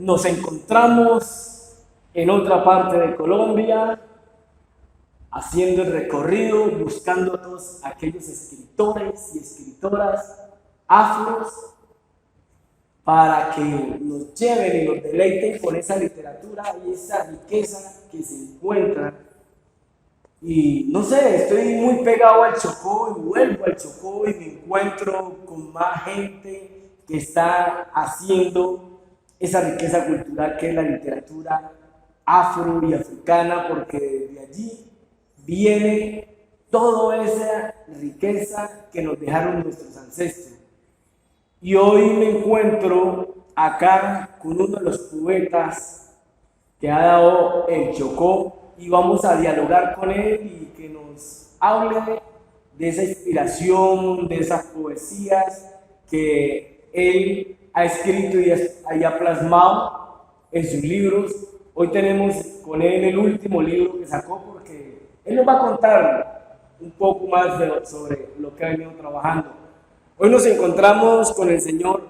nos encontramos en otra parte de Colombia, haciendo el recorrido, buscando a todos aquellos escritores y escritoras afros para que nos lleven y nos deleiten con esa literatura y esa riqueza que se encuentra. Y no sé, estoy muy pegado al Chocó y vuelvo al Chocó y me encuentro con más gente que está haciendo esa riqueza cultural que es la literatura afro y africana, porque de allí viene toda esa riqueza que nos dejaron nuestros ancestros. Y hoy me encuentro acá con uno de los poetas que ha dado el Chocó y vamos a dialogar con él y que nos hable de esa inspiración, de esas poesías que él ha escrito y ha plasmado en sus libros. Hoy tenemos con él el último libro que sacó porque él nos va a contar un poco más sobre lo que ha venido trabajando. Hoy nos encontramos con el señor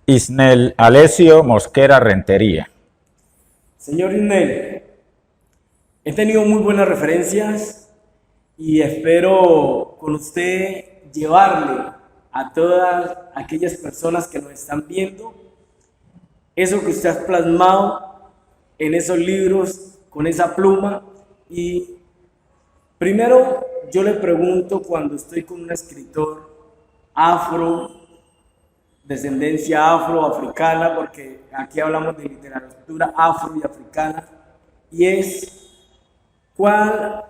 Isnel Alessio Mosquera Rentería. Señor Isnel, he tenido muy buenas referencias y espero con usted llevarle a todas aquellas personas que nos están viendo eso que usted ha plasmado en esos libros con esa pluma. Y primero yo le pregunto, cuando estoy con un escritor afro, descendencia afroafricana, porque aquí hablamos de literatura afro y africana, y es: ¿cuál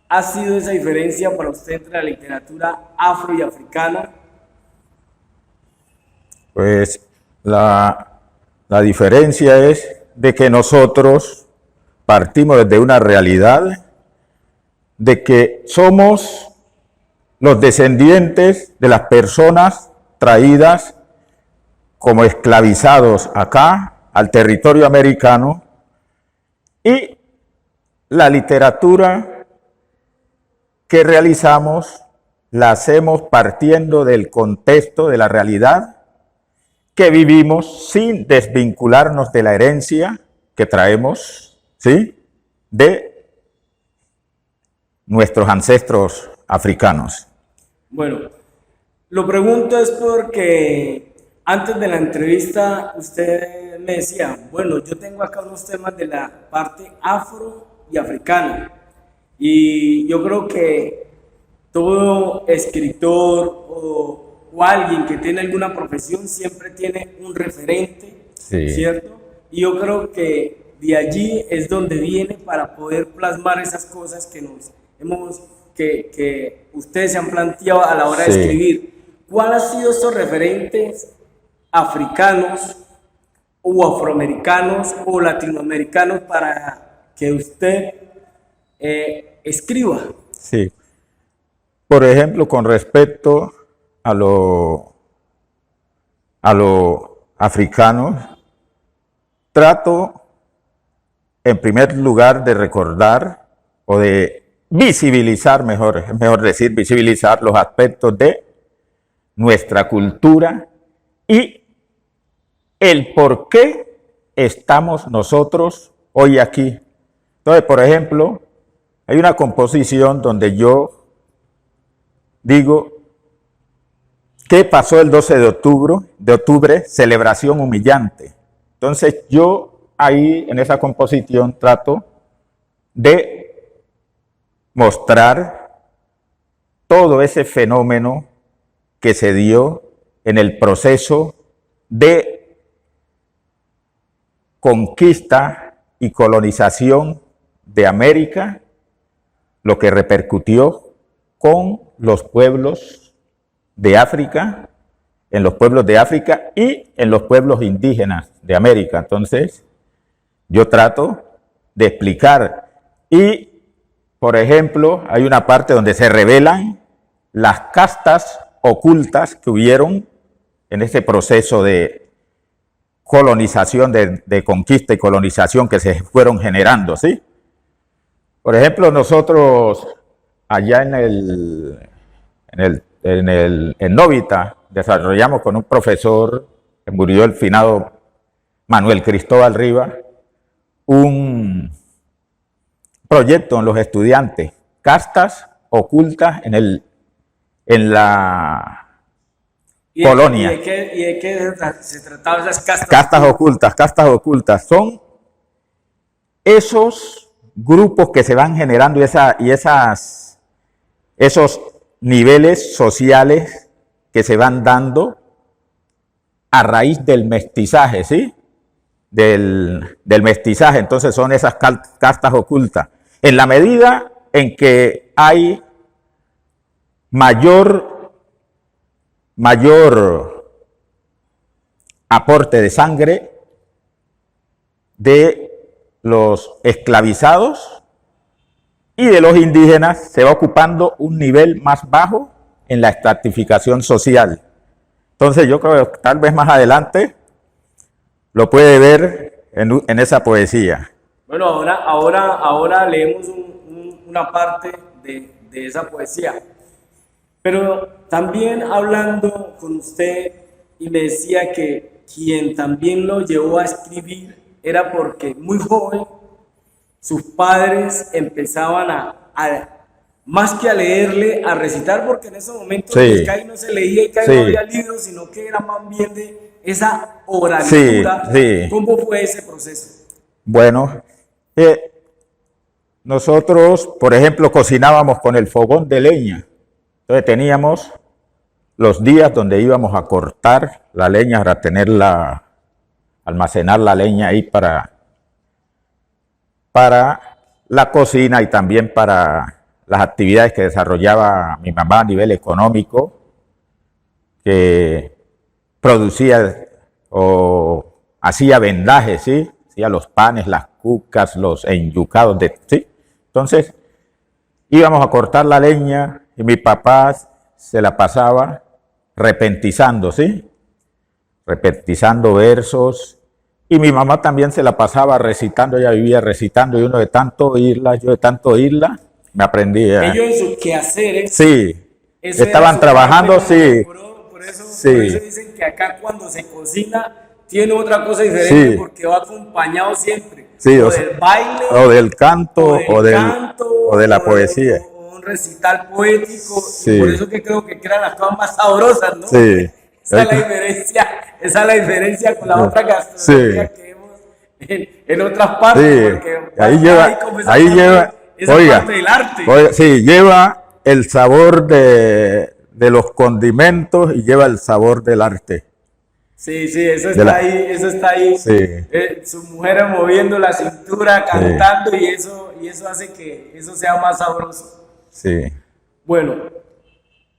ha sido esa diferencia para usted entre la literatura afro y africana? Pues la diferencia es de que nosotros partimos desde una realidad de que somos los descendientes de las personas traídas como esclavizados acá al territorio americano, y la literatura que realizamos la hacemos partiendo del contexto de la realidad que vivimos, sin desvincularnos de la herencia que traemos, ¿sí?, de nuestros ancestros africanos. Bueno, lo pregunto es porque antes de la entrevista usted me decía, bueno, yo tengo acá unos temas de la parte afro y africana, y yo creo que todo escritor o alguien que tiene alguna profesión siempre tiene un referente, sí, ¿cierto? Y yo creo que de allí es donde viene para poder plasmar esas cosas que ustedes se han planteado a la hora de escribir. ¿Cuál ha sido esos referentes africanos o afroamericanos o latinoamericanos para que usted escriba? Sí. Por ejemplo, con respecto a lo africano, trato en primer lugar de recordar o de visibilizar, mejor decir, visibilizar los aspectos de nuestra cultura y el por qué estamos nosotros hoy aquí. Entonces, por ejemplo, hay una composición donde yo digo: ¿qué pasó el 12 de octubre? Celebración humillante. Entonces yo ahí en esa composición trato de mostrar todo ese fenómeno que se dio en el proceso de conquista y colonización de América, lo que repercutió con los pueblos de África, en los pueblos de África y en los pueblos indígenas de América. Entonces, yo trato de explicar. Y, por ejemplo, hay una parte donde se revelan las castas ocultas que hubieron en ese proceso de colonización, de conquista y colonización que se fueron generando, ¿sí? Por ejemplo, nosotros allá en Novita desarrollamos con un profesor que murió, el finado Manuel Cristóbal Rivas, un proyecto en los estudiantes, castas ocultas en la colonia. ¿Y de qué se trataba esas castas? Castas ocultas. Son esos grupos que se van generando esos niveles sociales que se van dando a raíz del mestizaje, ¿sí? Del mestizaje. Entonces son esas castas ocultas. En la medida en que hay mayor aporte de sangre de los esclavizados y de los indígenas, se va ocupando un nivel más bajo en la estratificación social. Entonces yo creo que tal vez más adelante lo puede ver en esa poesía. Bueno, ahora leemos una parte de esa poesía. Pero también hablando con usted y me decía que quien también lo llevó a escribir era porque muy joven sus padres empezaban más que a leerle, a recitar, porque en ese momento sí, Cai no se leía y Cai sí, no había libros, sino que era más bien de esa oralidad. Sí, sí. ¿Cómo fue ese proceso? Bueno, nosotros, por ejemplo, cocinábamos con el fogón de leña. Entonces teníamos los días donde íbamos a cortar la leña para almacenar la leña ahí para la cocina y también para las actividades que desarrollaba mi mamá a nivel económico, que producía o hacía vendajes, ¿sí? Hacía los panes, las cucas, los enyucados, ¿sí? Entonces íbamos a cortar la leña y mi papá se la pasaba repentizando, ¿sí? Repentizando versos. Y mi mamá también se la pasaba recitando, ella vivía recitando, y uno de tanto oírla, yo de tanto oírla, me aprendía. Ellos en sus quehaceres. Sí, estaban trabajando, sí. Por eso dicen que acá cuando se cocina tiene otra cosa diferente, sí, porque va acompañado siempre. Sí, o del baile, o del canto, o de la poesía. O un recital poético, sí, y por eso que creo que eran las cosas más sabrosas, ¿no? Sí. Esa es la diferencia con la otra gastronomía, sí, que vemos en otras partes. Sí. Porque ahí lleva esa oiga, parte del arte. Oiga, sí, lleva el sabor de los condimentos y lleva el sabor del arte. Sí, eso está ahí. Sí. Sus mujeres moviendo la cintura, cantando, sí, y eso hace que eso sea más sabroso. Sí. Bueno,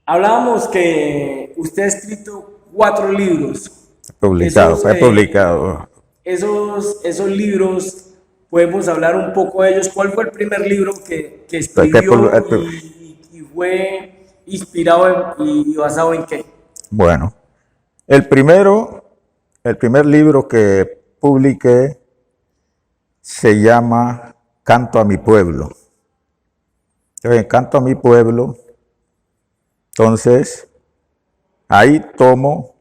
hablábamos que usted ha escrito 4 libros. Publicado. Esos libros, podemos hablar un poco de ellos. ¿Cuál fue el primer libro que escribió y fue inspirado y basado en qué? Bueno, el primer libro que publiqué se llama Canto a mi pueblo. Canto a mi pueblo. Entonces, ahí tomo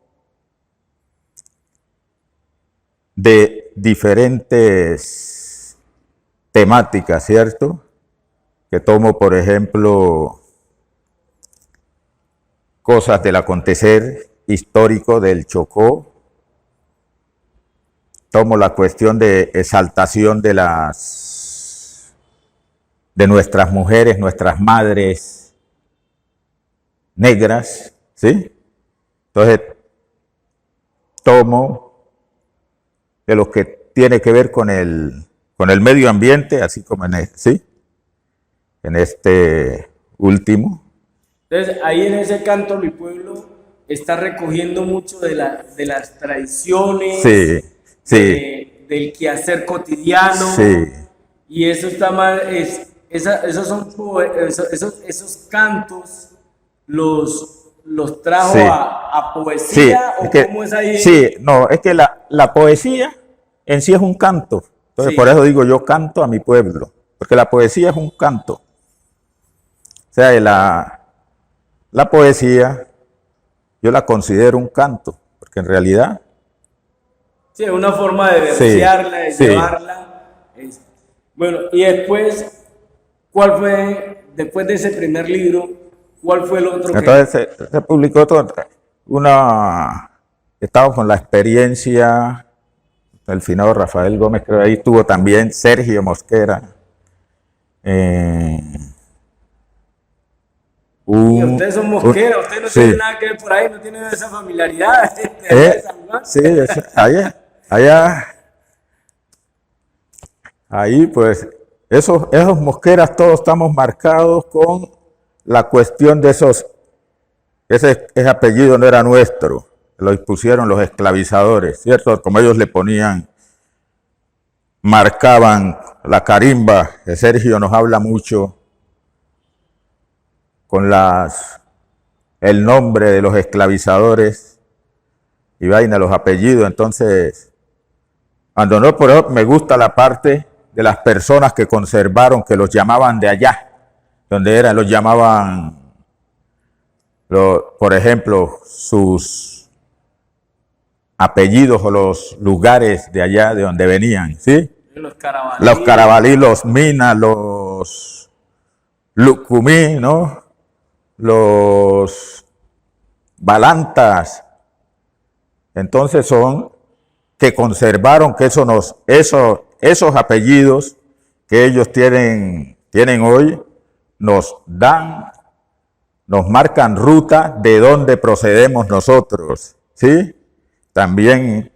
de diferentes temáticas, ¿cierto? Que tomo, por ejemplo, cosas del acontecer histórico del Chocó. Tomo la cuestión de exaltación de nuestras mujeres, nuestras madres negras, ¿sí? Entonces, tomo de lo que tiene que ver con el medio ambiente, así como en este último. Entonces, ahí en ese canto, mi pueblo está recogiendo mucho de las tradiciones, sí, del quehacer cotidiano, sí, y eso está mal, esos cantos los trajo sí, a poesía, sí, o cómo es ahí. Sí, no, es que la poesía en sí es un canto. Entonces, por eso digo, yo canto a mi pueblo, porque la poesía es un canto. O sea, la poesía yo la considero un canto, porque en realidad Sí, es una forma de Sí, versearla, de sí. llevarla. Bueno, y después, ¿cuál fue, después de ese primer libro, cuál fue el otro que... Entonces se publicó una, estamos con la experiencia del finado Rafael Gómez, creo que ahí estuvo también Sergio Mosquera. Y ustedes son mosqueros, ustedes no Sí, tienen nada que ver por ahí, no tienen esa familiaridad de allá de San Juan. sí, allá, ahí pues, esos Mosqueras todos estamos marcados con la cuestión de ese apellido no era nuestro, lo impusieron los esclavizadores, ¿cierto? Como ellos le ponían, marcaban la carimba, que Sergio nos habla mucho con el nombre de los esclavizadores y vaina, los apellidos. Entonces, cuando no, pero me gusta la parte de las personas que conservaron, que los llamaban de allá, donde eran, los llamaban, por ejemplo, sus apellidos o los lugares de allá de donde venían, ¿sí? Los carabalí. Los Carabalí, los Minas, los Lucumí, ¿no? Los Balantas. Entonces son que conservaron que esos apellidos que ellos tienen hoy nos marcan ruta de dónde procedemos nosotros, ¿sí? También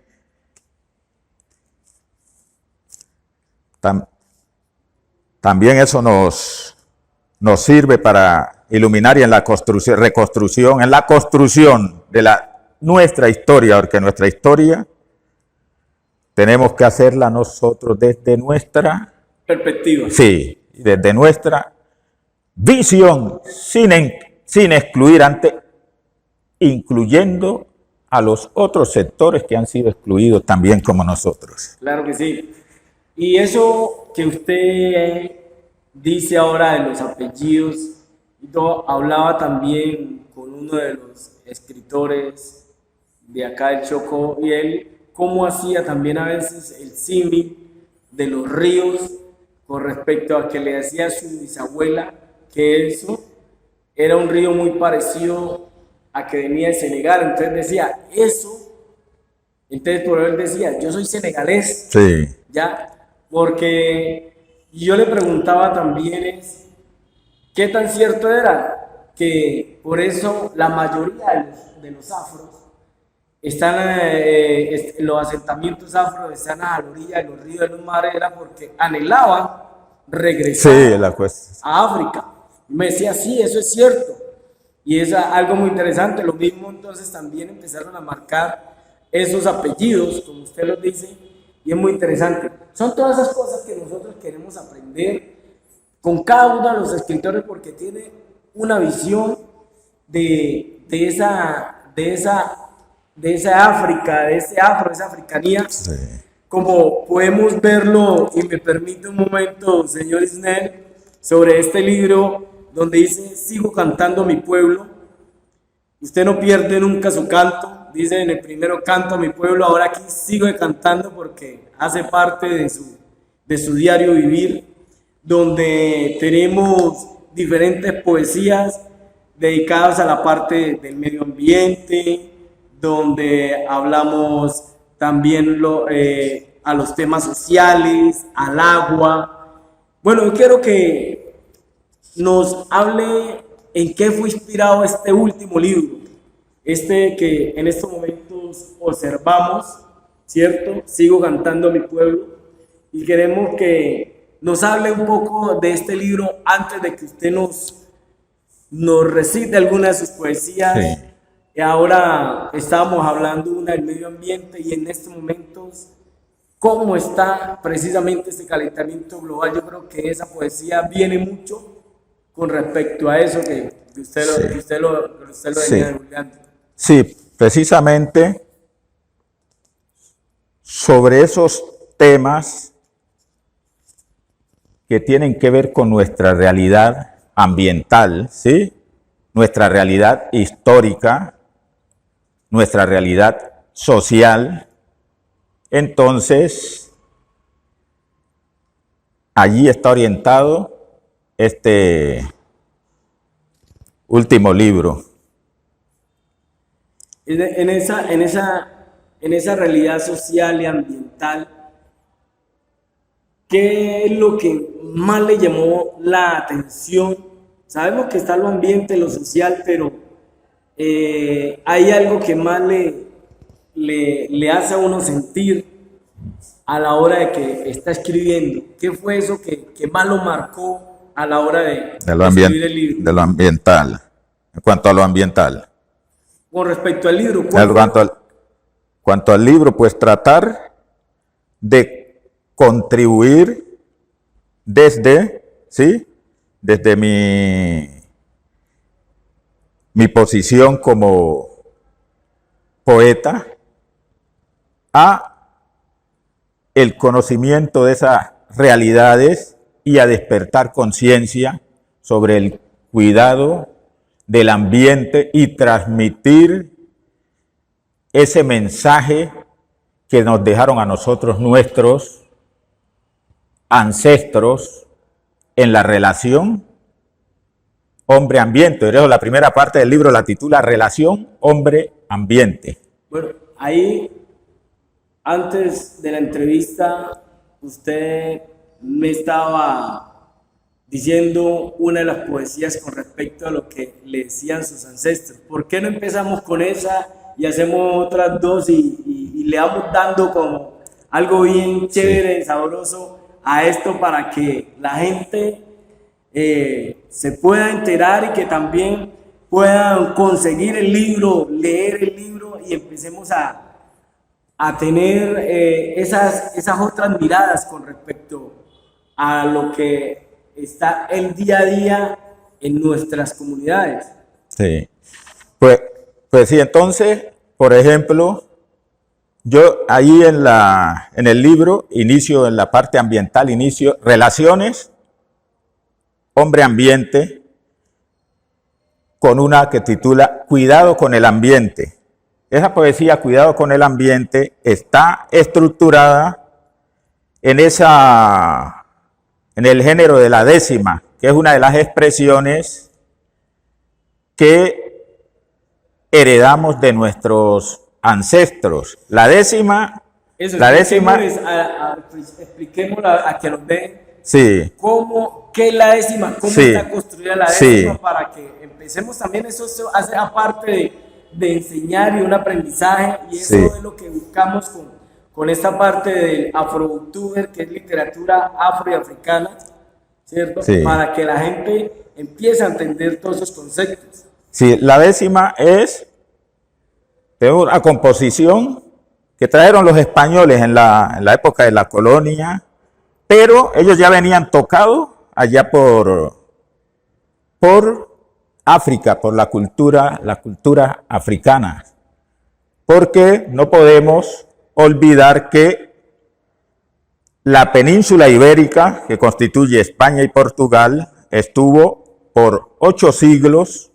también eso nos sirve para iluminar y en la construcción, en la construcción de nuestra historia, porque nuestra historia tenemos que hacerla nosotros desde nuestra perspectiva. Sí, desde nuestra visión, sin excluir antes, incluyendo a los otros sectores que han sido excluidos también como nosotros. Claro que sí. Y eso que usted dice ahora de los apellidos, yo hablaba también con uno de los escritores de acá del Chocó y él cómo hacía también a veces el símil de los ríos con respecto a que le decía a su bisabuela que eso era un río muy parecido a que venía de Senegal. Entonces decía, entonces por él decía, yo soy senegalés. Sí. Ya, porque yo le preguntaba también qué tan cierto era que por eso la mayoría de los afros están, los asentamientos afros están a la orilla de los ríos de los mares, era porque anhelaban regresar a África. Me decía, sí, eso es cierto. Y es algo muy interesante. Lo mismo entonces también empezaron a marcar esos apellidos, como usted los dice, y es muy interesante. Son todas esas cosas que nosotros queremos aprender con cada uno de los escritores porque tiene una visión de esa África, de ese afro, de esa africanía, sí. Como podemos verlo, y me permite un momento, señor Isnel, sobre este libro donde dice, sigo cantando a mi pueblo, usted no pierde nunca su canto, dice en el primero canto a mi pueblo, ahora aquí sigo cantando porque hace parte de su diario vivir, donde tenemos diferentes poesías dedicadas a la parte del medio ambiente, donde hablamos también a los temas sociales, al agua. Bueno, yo quiero que nos hable en qué fue inspirado este último libro, que en estos momentos observamos, ¿cierto? Sigo cantando a mi pueblo, y queremos que nos hable un poco de este libro antes de que usted nos recite alguna de sus poesías. Sí. Y ahora estábamos hablando una del medio ambiente y en estos momentos cómo está precisamente este calentamiento global. Yo creo que esa poesía viene mucho con respecto a eso que usted lo venía divulgando. Sí, precisamente sobre esos temas que tienen que ver con nuestra realidad ambiental, ¿sí? Nuestra realidad histórica, nuestra realidad social Entonces, allí está orientado este último libro. En esa realidad social y ambiental, ¿qué es lo que más le llamó la atención? Sabemos que está lo ambiente, lo social, pero hay algo que más le hace a uno sentir a la hora de que está escribiendo. ¿Qué fue eso que más lo marcó a la hora de escribir el libro? De lo ambiental. En cuanto a lo ambiental. Con respecto al libro, cuanto al libro, pues tratar de contribuir desde mi posición como poeta a el conocimiento de esas realidades y a despertar conciencia sobre el cuidado del ambiente y transmitir ese mensaje que nos dejaron a nosotros nuestros ancestros en la relación hombre-ambiente. Por eso la primera parte del libro la titula Relación hombre-ambiente. Bueno, ahí, antes de la entrevista, usted me estaba diciendo una de las poesías con respecto a lo que le decían sus ancestros. ¿Por qué no empezamos con esa y hacemos otras dos y le vamos dando como algo bien chévere, sabroso a esto para que la gente se pueda enterar y que también puedan conseguir el libro, leer el libro y empecemos a tener esas otras miradas con respecto a lo que está el día a día en nuestras comunidades? Sí. Pues sí, entonces, por ejemplo, yo ahí en el libro inicio en la parte ambiental, inicio relaciones hombre-ambiente con una que titula Cuidado con el ambiente. Esa poesía, Cuidado con el ambiente, está estructurada en el género de la décima, que es una de las expresiones que heredamos de nuestros ancestros. La décima, expliquémosla a que nos den. Sí. ¿Qué es la décima? ¿Cómo sí, está construida la décima? Sí. Para que empecemos también, eso hace aparte de enseñar y un aprendizaje, y eso sí. Es lo que buscamos con esta parte del Afrobooktuber, que es literatura afro y africana, ¿cierto? Sí. Para que la gente empiece a entender todos esos conceptos. Sí, la décima es una composición que trajeron los españoles en la época de la colonia, pero ellos ya venían tocados allá por África, por la cultura africana, porque no podemos olvidar que la península ibérica, que constituye España y Portugal, estuvo por 8 siglos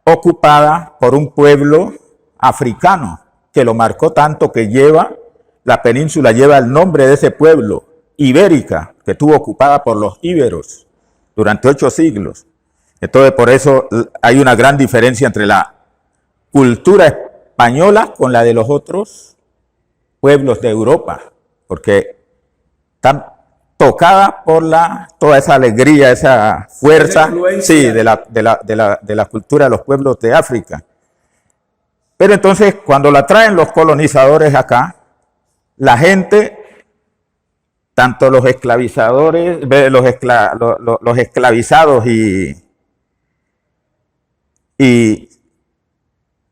ocupada por un pueblo africano, que lo marcó tanto que la península lleva el nombre de ese pueblo, Ibérica, que estuvo ocupada por los íberos durante 8 siglos. Entonces, por eso hay una gran diferencia entre la cultura española con la de los otros pueblos de Europa, porque están tocadas por toda esa alegría, esa fuerza, sí, de la cultura de los pueblos de África. Pero entonces, cuando la traen los colonizadores acá, la gente, tanto los esclavizadores, los esclavizados y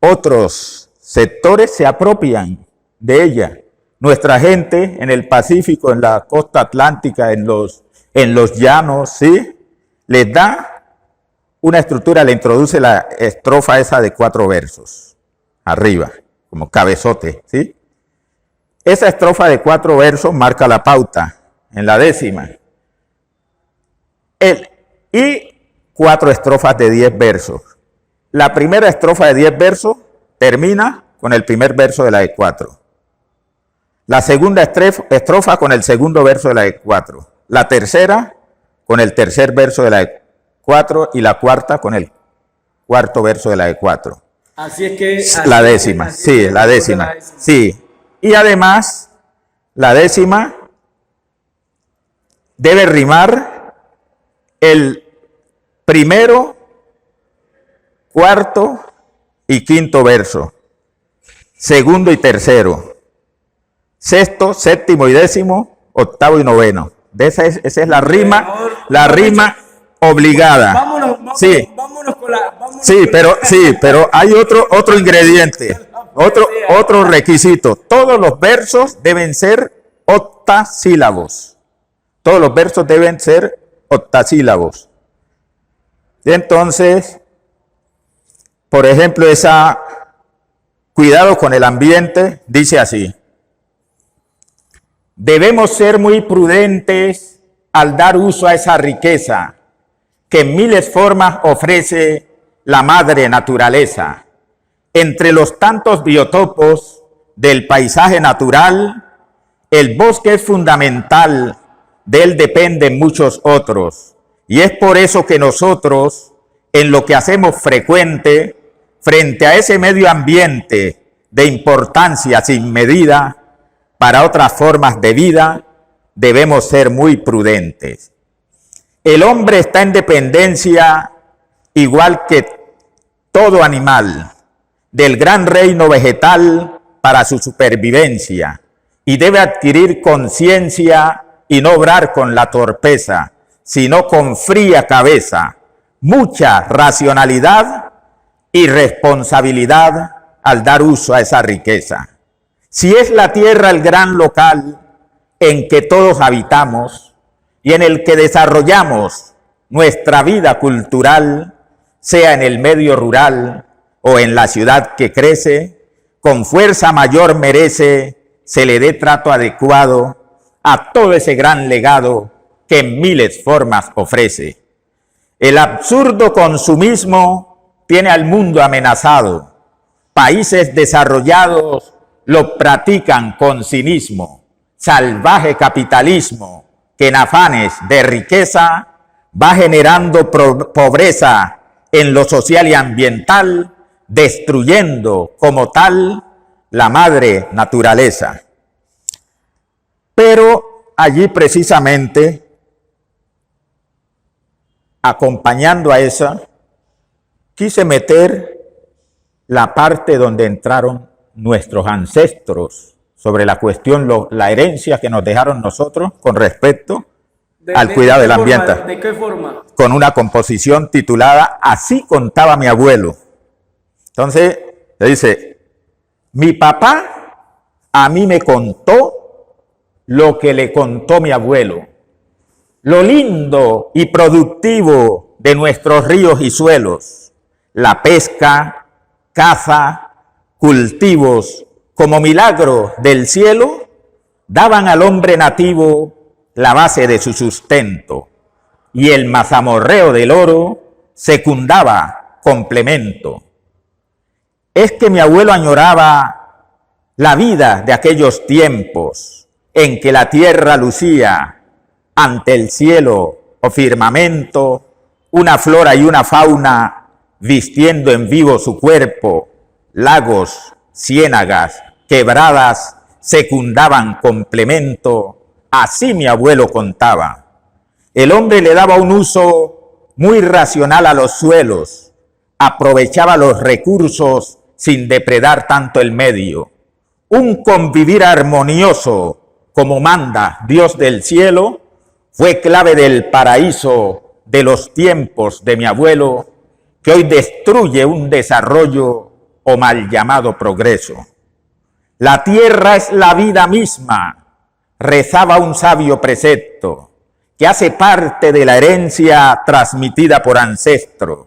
otros sectores se apropian de ella. Nuestra gente en el Pacífico, en la costa atlántica, en los llanos, ¿sí? Les da una estructura, le introduce la estrofa esa de 4 versos, arriba, como cabezote, ¿sí? Esa estrofa de 4 versos marca la pauta en la décima. Y 4 estrofas de 10 versos. La primera estrofa de 10 versos termina con el primer verso de la de 4. La segunda estrofa con el segundo verso de la de 4. La tercera con el tercer verso de la de 4 y la cuarta con el cuarto verso de la de 4. Así es que... La décima, sí, la décima. Sí. Y además, la décima debe rimar el primero, cuarto y quinto verso, segundo y tercero, sexto, séptimo y décimo, octavo y noveno. Esa es la rima obligada. Vámonos sí. con la... Pero hay otro ingrediente, otro requisito. Todos los versos deben ser octasílabos. Todos los versos deben ser octasílabos. Y entonces, por ejemplo, cuidado con el ambiente, dice así: debemos ser muy prudentes al dar uso a esa riqueza que en miles formas ofrece la madre naturaleza. Entre los tantos biotopos del paisaje natural, el bosque es fundamental, de él dependen muchos otros. Y es por eso que nosotros, en lo que hacemos frecuente, frente a ese medio ambiente de importancia sin medida para otras formas de vida, debemos ser muy prudentes. El hombre está en dependencia, igual que todo animal, del gran reino vegetal para su supervivencia, y debe adquirir conciencia y no obrar con la torpeza, sino con fría cabeza, mucha racionalidad y responsabilidad al dar uso a esa riqueza. Si es la tierra el gran local en que todos habitamos y en el que desarrollamos nuestra vida cultural, sea en el medio rural o en la ciudad que crece, con fuerza mayor merece se le dé trato adecuado a todo ese gran legado que en miles formas ofrece. El absurdo consumismo tiene al mundo amenazado. Países desarrollados lo practican con cinismo. Salvaje capitalismo que en afanes de riqueza va generando pobreza en lo social y ambiental, destruyendo como tal la madre naturaleza. Pero allí precisamente, acompañando a esa, quise meter la parte donde entraron nuestros ancestros sobre la cuestión, la herencia que nos dejaron nosotros con respecto al cuidado del ambiente. ¿De qué forma? Con una composición titulada Así contaba mi abuelo. Entonces, le dice, mi papá a mí me contó lo que le contó mi abuelo. Lo lindo y productivo de nuestros ríos y suelos. La pesca, caza, cultivos, como milagro del cielo, daban al hombre nativo la base de su sustento, y el mazamorreo del oro secundaba complemento. Es que mi abuelo añoraba la vida de aquellos tiempos en que la tierra lucía ante el cielo o firmamento una flora y una fauna vistiendo en vivo su cuerpo, lagos, ciénagas, quebradas secundaban complemento. Así mi abuelo contaba. El hombre le daba un uso muy racional a los suelos, aprovechaba los recursos sin depredar tanto el medio. Un convivir armonioso, como manda Dios del cielo, fue clave del paraíso de los tiempos de mi abuelo, que hoy destruye un desarrollo o mal llamado progreso. La tierra es la vida misma, rezaba un sabio precepto, que hace parte de la herencia transmitida por ancestros.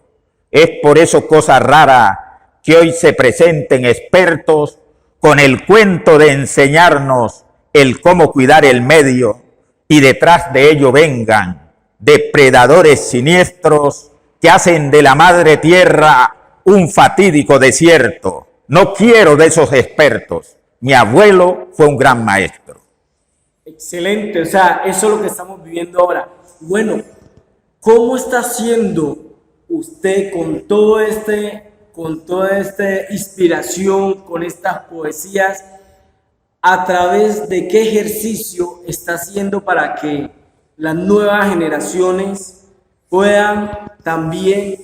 Es por eso cosa rara que hoy se presenten expertos con el cuento de enseñarnos el cómo cuidar el medio, y detrás de ello vengan depredadores siniestros que hacen de la madre tierra un fatídico desierto. No quiero de esos expertos. Mi abuelo fue un gran maestro. Excelente, o sea, eso es lo que estamos viviendo ahora. Bueno, ¿cómo está haciendo usted con toda esta inspiración, con estas poesías, a través de qué ejercicio está haciendo para que las nuevas generaciones puedan también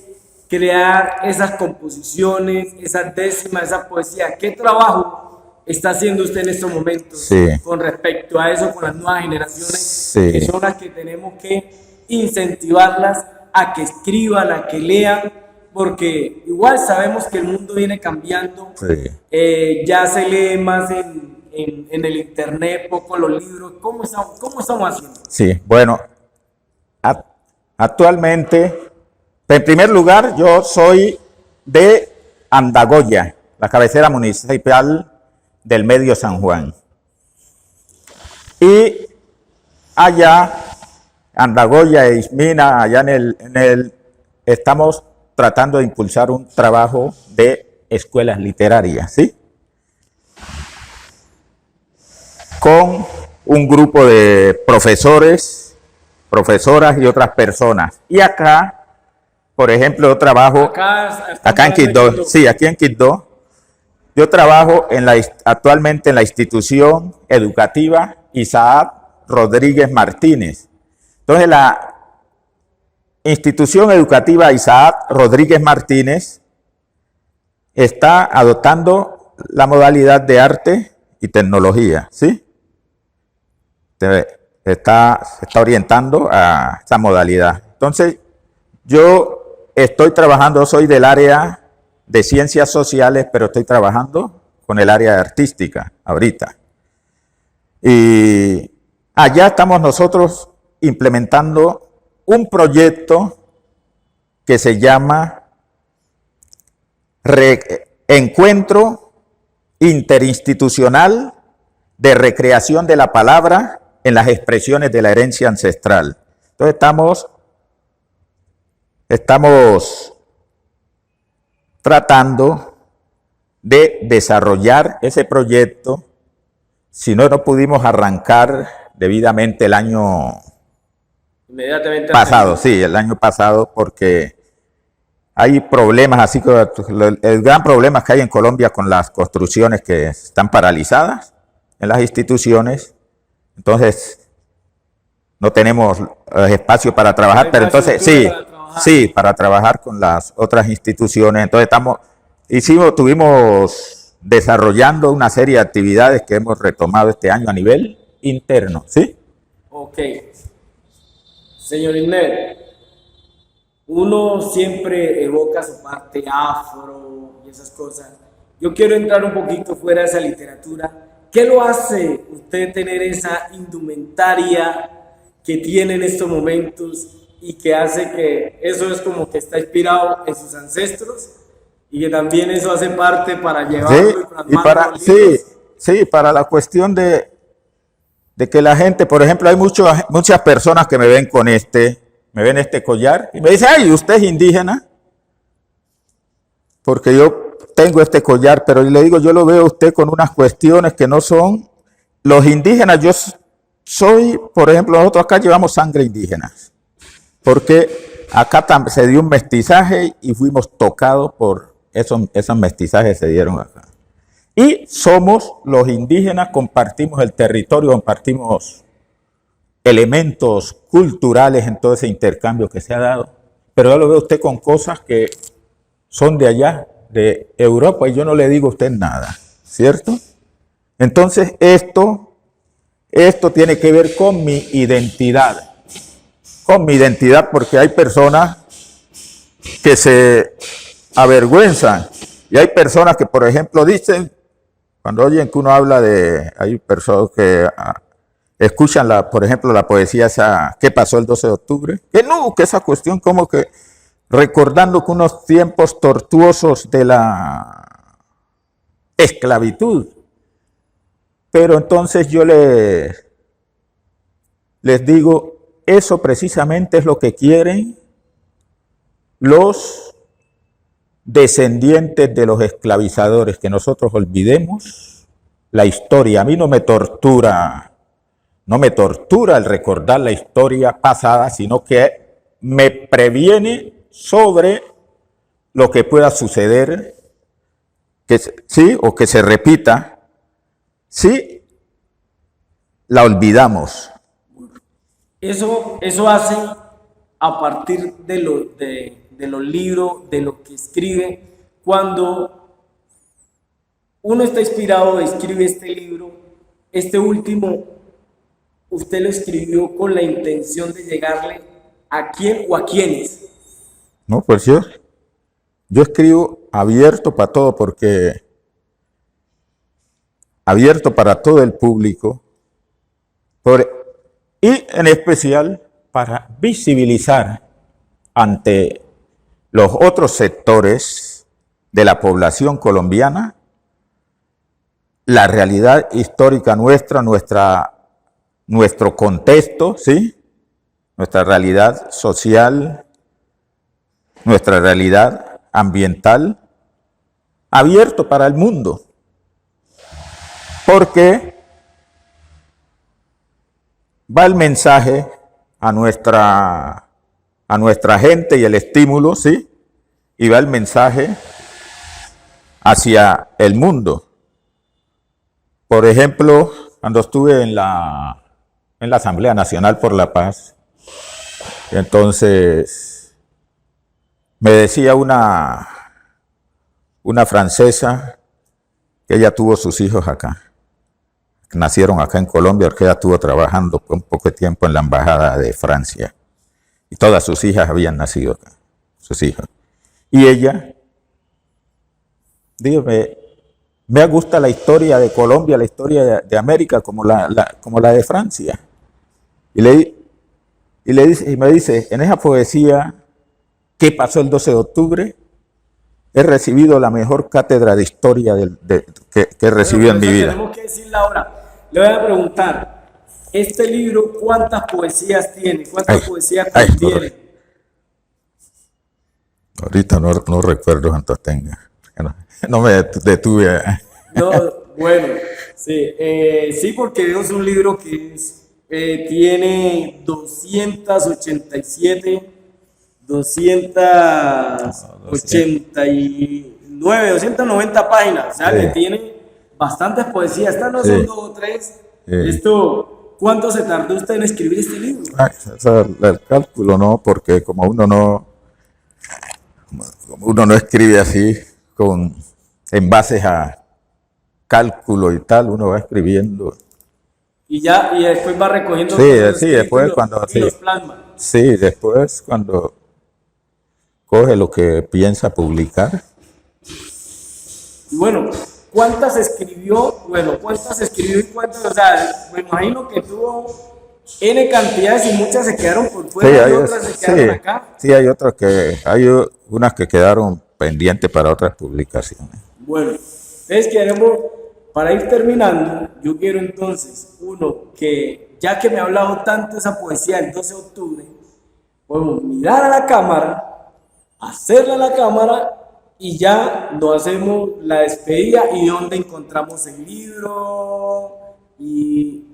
crear esas composiciones, esas décimas, esa poesía? ¿Qué trabajo está haciendo usted en estos momentos Sí. con respecto a eso, con las nuevas generaciones, Sí. que son las que tenemos que incentivarlas a que escriban, a que lean, porque igual sabemos que el mundo viene cambiando, Sí. ya se lee más en el internet, poco los libros? ¿Cómo estamos haciendo? Sí, bueno, actualmente, en primer lugar, yo soy de Andagoya, la cabecera municipal del Medio San Juan. Y allá, Andagoya e Ismina, allá estamos tratando de impulsar un trabajo de escuelas literarias, ¿sí? Con un grupo de profesores, profesoras y otras personas. Y acá, por ejemplo, yo trabajo acá en Quibdó, sí, aquí en Quibdó. Yo trabajo actualmente en la institución educativa Isaac Rodríguez Martínez. Entonces, la institución educativa Isaac Rodríguez Martínez está adoptando la modalidad de arte y tecnología, ¿sí? Se está orientando a esa modalidad. Entonces, yo estoy trabajando, soy del área de ciencias sociales, pero estoy trabajando con el área artística ahorita. Y allá estamos nosotros implementando un proyecto que se llama Encuentro Interinstitucional de Recreación de la Palabra en las expresiones de la herencia ancestral. Entonces estamos tratando de desarrollar ese proyecto. Si no, no pudimos arrancar debidamente el año Inmediatamente pasado, sí, el año pasado, porque hay problemas, así que el gran problema que hay en Colombia con las construcciones que están paralizadas en las instituciones. Entonces, no tenemos espacio para trabajar, pero entonces sí, para trabajar con las otras instituciones. Entonces estuvimos desarrollando una serie de actividades que hemos retomado este año a nivel interno, ¿sí? Ok. Señor Inner, uno siempre evoca su parte afro y esas cosas. Yo quiero entrar un poquito fuera de esa literatura. ¿Qué lo hace usted tener esa indumentaria que tiene en estos momentos y que hace que eso es como que está inspirado en sus ancestros y que también eso hace parte para llevarlo y para la cuestión de que la gente, por ejemplo, hay muchas personas que me ven me ven este collar y me dicen, ay, ¿usted es indígena? Porque yo tengo este collar, pero le digo, yo lo veo a usted con unas cuestiones que no son los indígenas. Yo soy, por ejemplo, nosotros acá llevamos sangre indígena, porque acá se dio un mestizaje y fuimos tocados por esos mestizajes se dieron acá. Y somos los indígenas, compartimos el territorio, compartimos elementos culturales en todo ese intercambio que se ha dado. Pero yo lo veo usted con cosas que son de allá, de Europa, y yo no le digo a usted nada, ¿cierto? Entonces esto tiene que ver con mi identidad, porque hay personas que se avergüenzan y hay personas que, por ejemplo, dicen, cuando oyen que uno habla hay personas que escuchan, por ejemplo, la poesía esa, ¿qué pasó el 12 de octubre? Que no, que esa cuestión como que recordando que unos tiempos tortuosos de la esclavitud. Pero entonces yo les digo, eso precisamente es lo que quieren los descendientes de los esclavizadores, que nosotros olvidemos la historia. A mí no me tortura el recordar la historia pasada, sino que me previene sobre lo que pueda suceder, sí, o que se repita, si la olvidamos. Eso hace a partir de los libros, de lo que escribe. Cuando uno está inspirado, escribe este libro, este último, usted lo escribió con la intención de llegarle a quién o a quiénes. No, pues yo escribo abierto para todo, porque abierto para todo el público, y en especial para visibilizar ante los otros sectores de la población colombiana la realidad histórica nuestra, nuestro contexto, ¿sí? Nuestra realidad social, nuestra realidad ambiental, abierto para el mundo. Porque va el mensaje a nuestra gente y el estímulo, ¿sí? Y va el mensaje hacia el mundo. Por ejemplo, cuando estuve en la Asamblea Nacional por la Paz, entonces me decía una francesa que ella tuvo sus hijos acá. Nacieron acá en Colombia, porque ella estuvo trabajando por un poco de tiempo en la Embajada de Francia. Y todas sus hijas habían nacido acá, sus hijos. Y ella, dígame, me gusta la historia de Colombia, la historia de América, como la de Francia. Y me dice, en esa poesía, ¿qué pasó el 12 de octubre? He recibido la mejor cátedra de historia que he recibido en mi vida. Tenemos que decirla ahora. Le voy a preguntar, este libro, ¿cuántas poesías tiene? ¿Cuántas poesías contiene? Ahorita no recuerdo cuántas tenga. No me detuve. No, bueno, sí. Sí, porque es un libro que tiene 289, 290 páginas. O sea, que tiene bastantes poesías. Estas no son 2 o 3. ¿Cuánto se tardó usted en escribir este libro? El cálculo no, porque como uno no escribe así en bases a cálculo y tal, uno va escribiendo. Y después va recogiendo después los plasma. Sí, después cuando coge lo que piensa publicar. Bueno, ¿cuántas escribió? Y cuántas? O sea, me imagino que tuvo N cantidades y muchas se quedaron por fuera y otras se quedaron acá. Sí, hay unas que quedaron pendientes para otras publicaciones. Bueno, entonces para ir terminando, yo quiero entonces, que ya que me ha hablado tanto esa poesía del 12 de octubre, podemos mirar a la cámara, hacerla a la cámara y ya nos hacemos la despedida y donde encontramos el libro y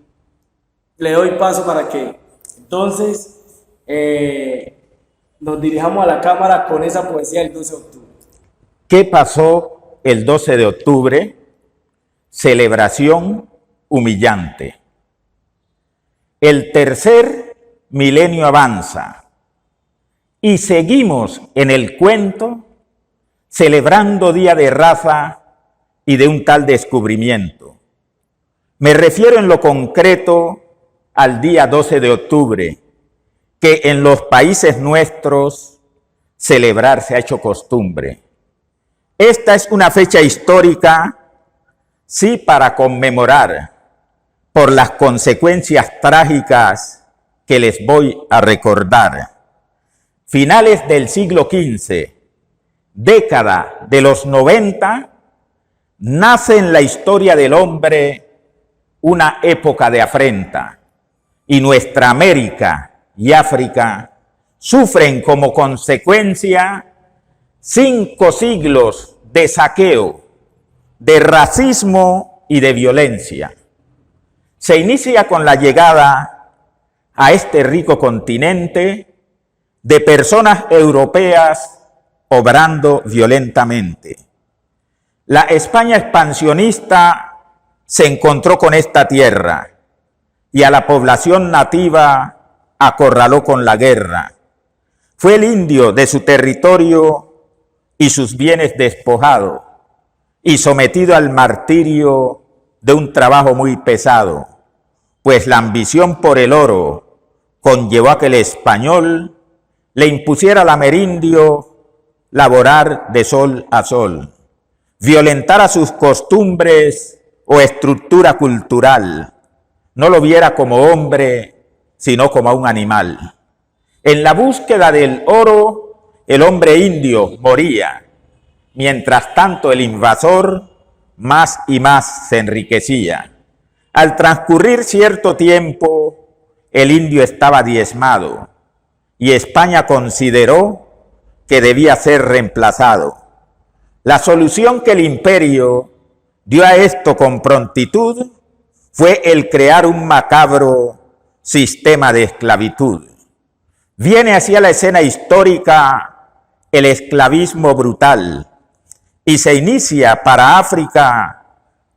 le doy paso para que entonces nos dirijamos a la cámara con esa poesía del 12 de octubre. ¿Qué pasó el 12 de octubre? Celebración humillante. El tercer milenio avanza y seguimos en el cuento celebrando día de raza y de un tal descubrimiento. Me refiero en lo concreto al día 12 de octubre, que en los países nuestros celebrar se ha hecho costumbre. Esta es una fecha histórica, sí, para conmemorar por las consecuencias trágicas que les voy a recordar. Finales del siglo XV, década de los 90, nace en la historia del hombre una época de afrenta, y nuestra América y África sufren como consecuencia 5 siglos de saqueo, de racismo y de violencia. Se inicia con la llegada a este rico continente de personas europeas obrando violentamente. La España expansionista se encontró con esta tierra y a la población nativa acorraló con la guerra. Fue el indio de su territorio y sus bienes despojado y sometido al martirio de un trabajo muy pesado, pues la ambición por el oro conllevó a que el español le impusiera al amerindio laborar de sol a sol, violentara sus costumbres o estructura cultural, no lo viera como hombre, sino como un animal. En la búsqueda del oro, el hombre indio moría, mientras tanto el invasor más y más se enriquecía. Al transcurrir cierto tiempo, el indio estaba diezmado y España consideró que debía ser reemplazado. La solución que el imperio dio a esto con prontitud fue el crear un macabro sistema de esclavitud. Viene hacia la escena histórica el esclavismo brutal y se inicia para África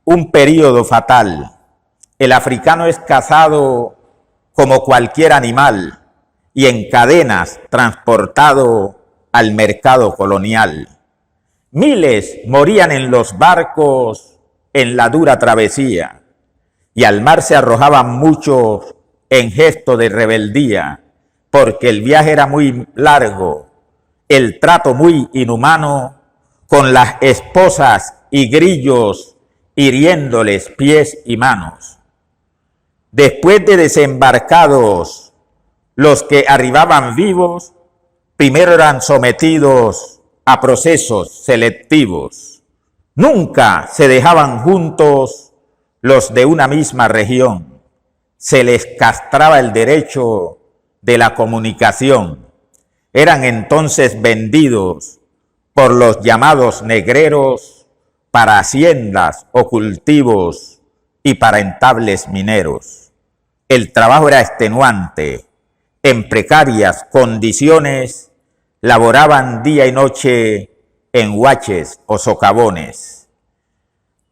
un período fatal. El africano es cazado como cualquier animal y en cadenas transportado al mercado colonial. Miles morían en los barcos en la dura travesía y al mar se arrojaban muchos en gesto de rebeldía, porque el viaje era muy largo, el trato muy inhumano, con las esposas y grillos hiriéndoles pies y manos. Después de desembarcados, los que arribaban vivos, primero eran sometidos a procesos selectivos. Nunca se dejaban juntos los de una misma región. Se les castraba el derecho de la comunicación. Eran entonces vendidos por los llamados negreros para haciendas o cultivos y para entables mineros. El trabajo era extenuante. En precarias condiciones laboraban día y noche en huaches o socavones.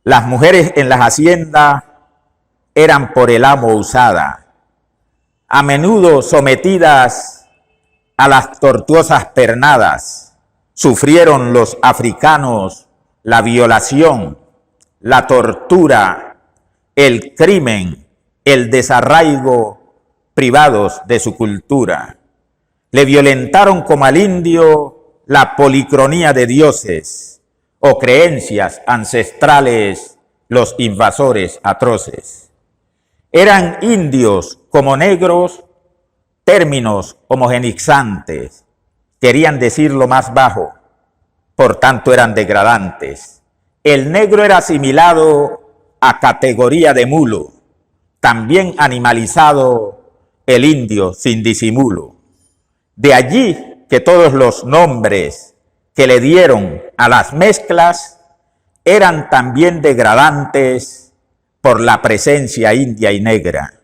Las mujeres en las haciendas eran por el amo usadas, a menudo sometidas a las tortuosas pernadas. Sufrieron los africanos la violación, la tortura, el crimen, el desarraigo, privados de su cultura. Le violentaron como al indio la policronía de dioses o creencias ancestrales los invasores atroces. Eran indios como negros, términos homogenizantes, querían decir lo más bajo, por tanto eran degradantes. El negro era asimilado a categoría de mulo, también animalizado el indio sin disimulo. De allí que todos los nombres que le dieron a las mezclas eran también degradantes por la presencia india y negra.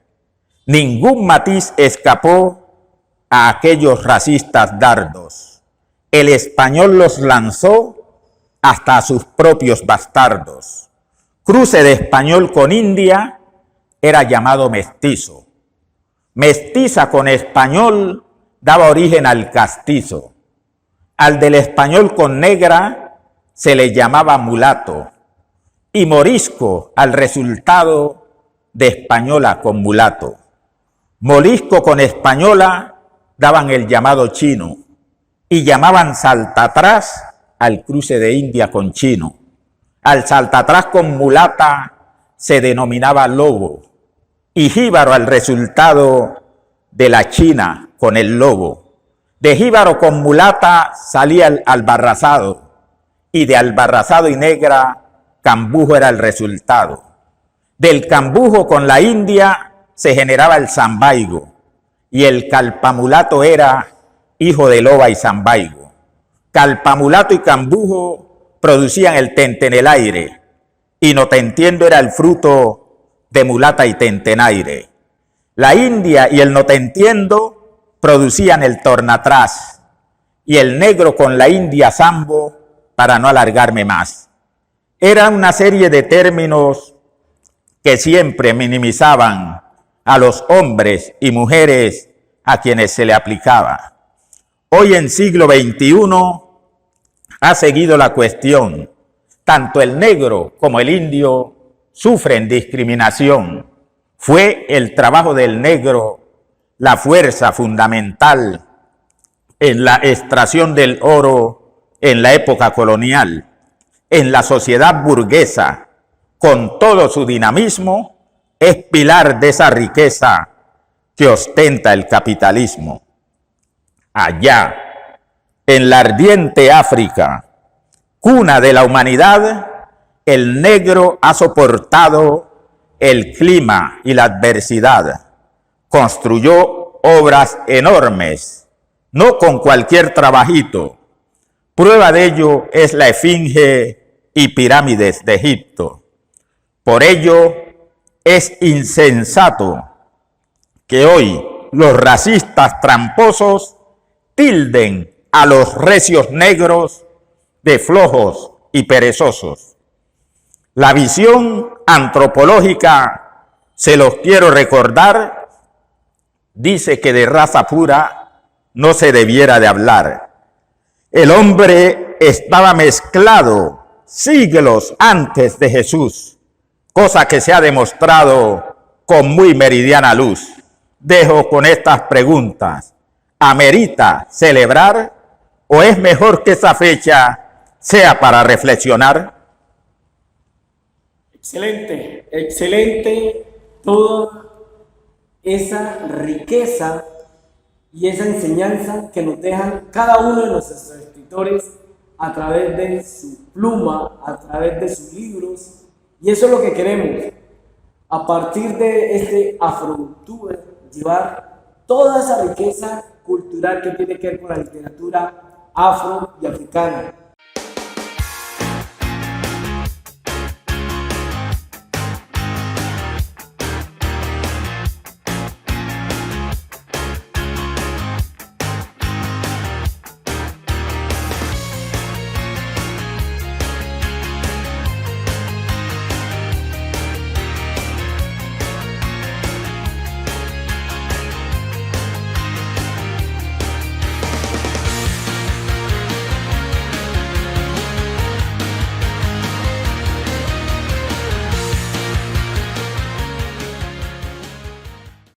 Ningún matiz escapó a aquellos racistas dardos. El español los lanzó hasta a sus propios bastardos. Cruce de español con india era llamado mestizo. Mestiza con español daba origen al castizo. Al del español con negra se le llamaba mulato y morisco al resultado de española con mulato. Morisco con española daban el llamado chino y llamaban saltatrás al cruce de India con chino. Al saltatrás con mulata se denominaba lobo y jíbaro al resultado de la china con el lobo. De jíbaro con mulata salía el albarrazado y de albarrazado y negra cambujo era el resultado. Del cambujo con la india se generaba el zambaigo y el calpamulato era hijo de loba y zambaigo. Calpamulato y cambujo producían el tente en el aire y no te entiendo era el fruto de mulata y tentenaire. La India y el no te entiendo producían el tornatrás y el negro con la India sambo, para no alargarme más. Era una serie de términos que siempre minimizaban a los hombres y mujeres a quienes se le aplicaba. Hoy en siglo XXI ha seguido la cuestión. Tanto el negro como el indio sufren discriminación. Fue el trabajo del negro la fuerza fundamental en la extracción del oro en la época colonial. En la sociedad burguesa, con todo su dinamismo, es pilar de esa riqueza que ostenta el capitalismo. Allá, en la ardiente África, cuna de la humanidad, el negro ha soportado el clima y la adversidad. Construyó obras enormes, no con cualquier trabajito. Prueba de ello es la Esfinge y pirámides de Egipto. Por ello es insensato que hoy los racistas tramposos tilden a los recios negros de flojos y perezosos. La visión antropológica, se los quiero recordar, dice que de raza pura no se debiera de hablar. El hombre estaba mezclado siglos antes de Jesús, cosa que se ha demostrado con muy meridiana luz. Dejo con estas preguntas. ¿Amerita celebrar o es mejor que esa fecha sea para reflexionar? Excelente, excelente toda esa riqueza y esa enseñanza que nos dejan cada uno de nuestros escritores a través de su pluma, a través de sus libros. Y eso es lo que queremos, a partir de este Afrobooktuber, llevar toda esa riqueza cultural que tiene que ver con la literatura afro y africana.